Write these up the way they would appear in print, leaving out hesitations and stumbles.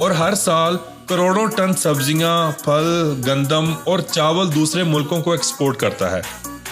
اور ہر سال کروڑوں ٹن سبزیاں، پھل، گندم اور چاول دوسرے ملکوں کو ایکسپورٹ کرتا ہے۔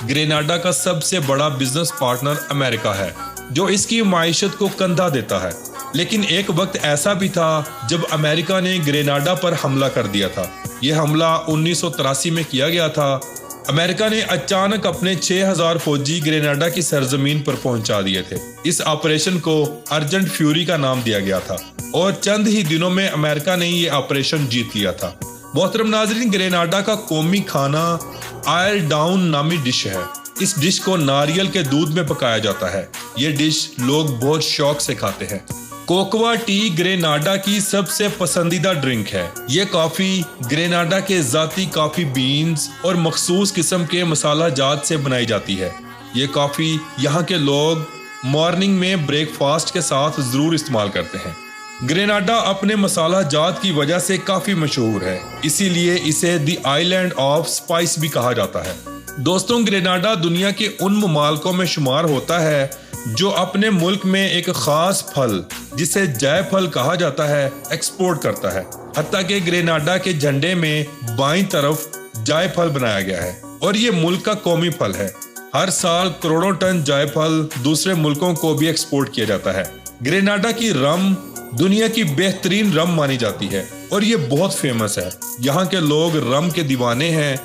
گریناڈا کا سب سے بڑا بزنس پارٹنر امریکہ ہے، جو اس کی معیشت کو کندھا دیتا ہے۔ لیکن ایک وقت ایسا بھی تھا جب امریکہ نے گریناڈا پر حملہ کر دیا تھا۔ یہ حملہ 1983 میں کیا گیا تھا۔ امریکہ نے اچانک اپنے 6000 فوجی گریناڈا کی سرزمین پر پہنچا دیے تھے۔ اس آپریشن کو ارجنٹ فیوری کا نام دیا گیا تھا اور چند ہی دنوں میں امریکہ نے یہ آپریشن جیت لیا تھا۔ محترم ناظرین، گریناڈا کا قومی کھانا آئل ڈاؤن نامی ڈش ہے۔ اس ڈش کو ناریل کے دودھ میں پکایا جاتا ہے۔ یہ ڈش لوگ بہت شوق سے کھاتے ہیں۔ کوکوا ٹی گریناڈا کی سب سے پسندیدہ ڈرنک ہے۔ یہ کافی گریناڈا کے ذاتی کافی بینز اور مخصوص قسم کے مسالہ جات سے بنائی جاتی ہے۔ یہ کافی یہاں کے لوگ مارننگ میں بریک فاسٹ کے ساتھ ضرور استعمال کرتے ہیں۔ گریناڈا اپنے مسالہ جات کی وجہ سے کافی مشہور ہے، اسی لیے اسے دی آئی لینڈ آف اسپائس بھی کہا جاتا ہے۔ دوستوں، گریناڈا دنیا کے ان ممالکوں میں شمار ہوتا ہے جو اپنے ملک میں ایک خاص پھل جسے جائے پھل کہا جاتا ہے ایکسپورٹ کرتا ہے۔ حتیٰ کہ گریناڈا کے جھنڈے میں بائیں طرف جائے پھل بنایا گیا ہے اور یہ ملک کا قومی پھل ہے۔ ہر سال کروڑوں ٹن جائے پھل دوسرے ملکوں کو بھی ایکسپورٹ کیا جاتا ہے۔ گریناڈا کی رم دنیا کی بہترین رم مانی جاتی ہے اور یہ بہت فیمس ہے۔ یہاں کے لوگ رم کے دیوانے ہیں۔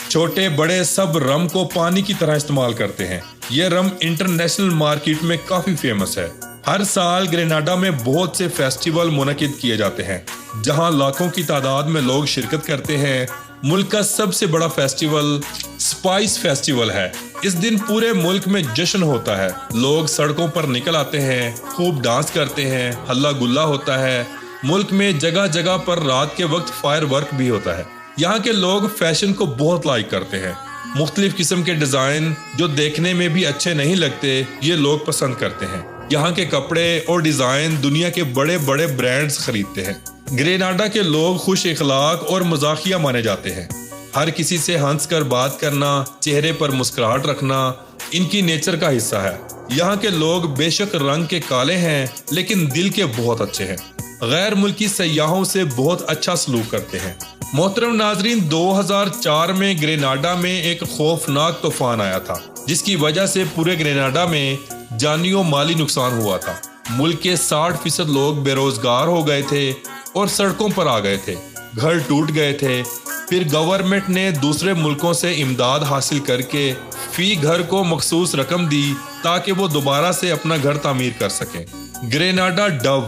چھوٹے بڑے سب رم کو پانی کی طرح استعمال کرتے ہیں۔ یہ رم انٹرنیشنل مارکیٹ میں کافی فیمس ہے۔ ہر سال گریناڈا میں بہت سے فیسٹیول منعقد کیے جاتے ہیں جہاں لاکھوں کی تعداد میں لوگ شرکت کرتے ہیں۔ ملک کا سب سے بڑا فیسٹیول اسپائس فیسٹیول ہے۔ اس دن پورے ملک میں جشن ہوتا ہے۔ لوگ سڑکوں پر نکل آتے ہیں، خوب ڈانس کرتے ہیں، ہلا گلا ہوتا ہے۔ ملک میں جگہ جگہ پر رات کے وقت فائر ورک بھی ہوتا ہے۔ یہاں کے لوگ فیشن کو بہت لائک کرتے ہیں۔ مختلف قسم کے ڈیزائن جو دیکھنے میں بھی اچھے نہیں لگتے، یہ لوگ پسند کرتے ہیں۔ یہاں کے کپڑے اور ڈیزائن دنیا کے بڑے بڑے برانڈز خریدتے ہیں۔ گریناڈا کے لوگ خوش اخلاق اور مزاحیہ مانے جاتے ہیں۔ ہر کسی سے ہنس کر بات کرنا، چہرے پر مسکراہٹ رکھنا ان کی نیچر کا حصہ ہے۔ یہاں کے لوگ بے شک رنگ کے کالے ہیں لیکن دل کے بہت اچھے ہیں۔ غیر ملکی سیاحوں سے بہت اچھا سلوک کرتے ہیں۔ محترم ناظرین، 2004 میں گریناڈا میں ایک خوفناک طوفان آیا تھا جس کی وجہ سے پورے گریناڈا میں جانی و مالی نقصان ہوا تھا۔ ملک کے 60% لوگ بے روزگار ہو گئے تھے اور سڑکوں پر آ گئے تھے۔ گھر ٹوٹ گئے تھے۔ پھر گورنمنٹ نے دوسرے ملکوں سے امداد حاصل کر کے فی گھر کو مخصوص رقم دی تاکہ وہ دوبارہ سے اپنا گھر تعمیر کر سکیں۔ گریناڈا ڈو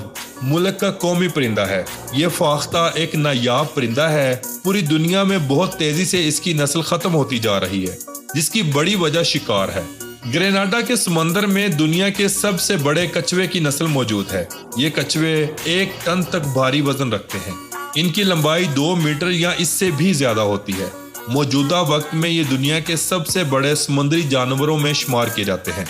ملک کا قومی پرندہ ہے۔ یہ فاختہ ایک نایاب پرندہ ہے۔ پوری دنیا میں بہت تیزی سے اس کی نسل ختم ہوتی جا رہی ہے، جس کی بڑی وجہ شکار ہے۔ گریناڈا کے سمندر میں دنیا کے سب سے بڑے کچھوے کی نسل موجود ہے۔ یہ کچھوے 1 ٹن تک بھاری وزن رکھتے ہیں۔ ان کی لمبائی 2 میٹر یا اس سے بھی زیادہ ہوتی ہے۔ موجودہ وقت میں یہ دنیا کے سب سے بڑے سمندری جانوروں میں شمار کیے جاتے ہیں۔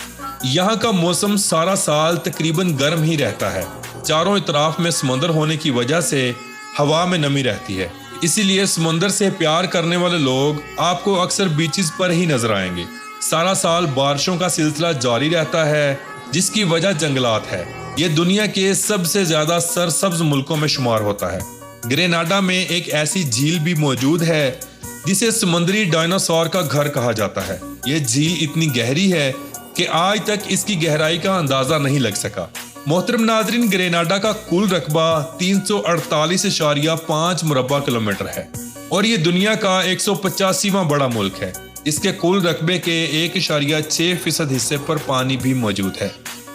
یہاں کا موسم سارا سال تقریباً گرم ہی رہتا ہے۔ چاروں اطراف میں سمندر ہونے کی وجہ سے ہوا میں نمی رہتی ہے، اسی لیے سمندر سے پیار کرنے والے لوگ آپ کو اکثر بیچز پر ہی نظر آئیں گے۔ سارا سال بارشوں کا سلسلہ جاری رہتا ہے جس کی وجہ جنگلات ہے۔ یہ دنیا کے سب سے زیادہ سرسبز ملکوں میں شمار ہوتا ہے۔ گریناڈا میں ایک ایسی جھیل بھی موجود ہے جسے سمندری ڈائناسور کا گھر کہا جاتا ہے۔ یہ جھیل اتنی گہری ہے کہ آج تک اس کی گہرائی کا اندازہ نہیں لگ سکا۔ محترم ناظرین، گریناڈا کا کل رقبہ 348.5 مربع کلومیٹر ہے اور یہ دنیا کا 185واں بڑا ملک ہے۔ اس کے کل رقبے کے 1.6% حصے پر پانی بھی موجود ہے۔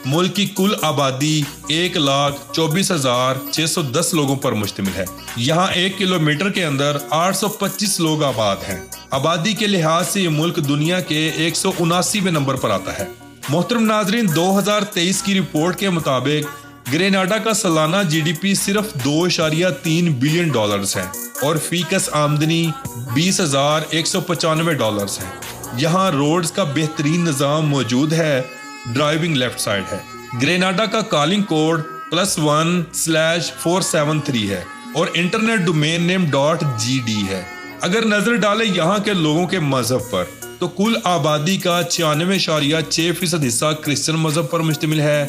ملک کی کل آبادی 1,24,610 لوگوں پر مشتمل ہے۔ یہاں 1 کلومیٹر کے اندر 825 لوگ آباد ہیں۔ آبادی کے لحاظ سے یہ ملک دنیا کے 179ویں نمبر پر آتا ہے۔ محترم ناظرین، 2023 کی رپورٹ کے مطابق گریناڈا کا سالانہ GDP صرف $2.3 بلین ہے اور فی کس آمدنی $20,195 ہے۔ یہاں روڈز کا بہترین نظام موجود ہے۔ ڈرائیونگ لیفٹ سائڈ ہے۔ گریناڈا کا کالنگ کوڈ +1/473 ہے اور انٹرنیٹ ڈومین نیم .gd ہے۔ اگر نظر ڈالیں یہاں کے لوگوں کے مذہب پر تو کل آبادی کا 96.6% حصہ کرسچن مذہب پر مشتمل ہے۔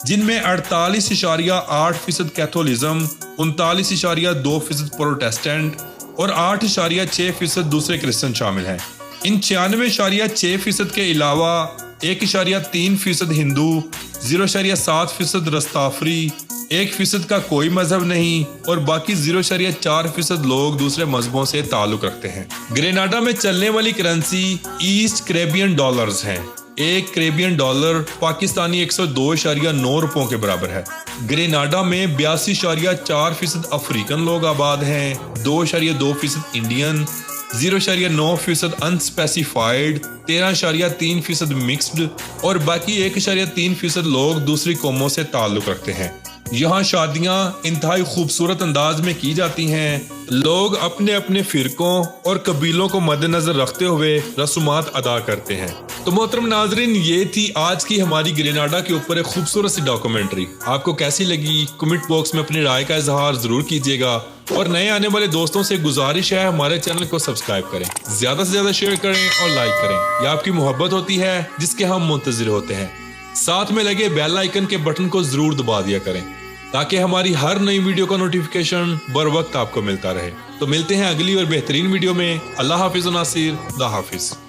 جن میں 48.8% کیتھولزم، 39.2% پروٹیسٹنٹ اور 8.6% دوسرے کرسچن شامل ہیں۔ ان 96.6% کے علاوہ 1.3% ہندو، 0.7% رستافری، 1% کا کوئی مذہب نہیں اور باقی 0.4% لوگ دوسرے مذہبوں سے تعلق رکھتے ہیں۔ گریناڈا میں چلنے والی کرنسی ایسٹ کریبین ڈالرز ہیں۔ ایک کریبین ڈالر پاکستانی 102.9 روپوں کے برابر ہے۔ گریناڈا میں 82.4% افریقن لوگ آباد ہیں، 2.2% انڈین، 0.9% انسپیسیفائیڈ، 13.3% مکسڈ اور باقی 1.3% لوگ دوسری قوموں سے تعلق رکھتے ہیں۔ یہاں شادیاں انتہائی خوبصورت انداز میں کی جاتی ہیں۔ لوگ اپنے اپنے فرقوں اور قبیلوں کو مد نظر رکھتے ہوئے رسومات ادا کرتے ہیں۔ تو محترم ناظرین، یہ تھی آج کی ہماری گریناڈا کے اوپر ایک خوبصورت سی ڈاکومنٹری۔ آپ کو کیسی لگی کمنٹ باکس میں اپنی رائے کا اظہار ضرور کیجیے گا، اور نئے آنے والے دوستوں سے گزارش ہے ہمارے چینل کو سبسکرائب کریں، زیادہ سے زیادہ شیئر کریں اور لائک کریں۔ یہ آپ کی محبت ہوتی ہے جس کے ہم منتظر ہوتے ہیں۔ ساتھ میں لگے بیل آئیکن کے بٹن کو ضرور دبا دیا کریں تاکہ ہماری ہر نئی ویڈیو کا نوٹیفیکیشن بر وقت آپ کو ملتا رہے۔ تو ملتے ہیں اگلی اور بہترین ویڈیو میں۔ اللہ حافظ و ناصر، خدا حافظ۔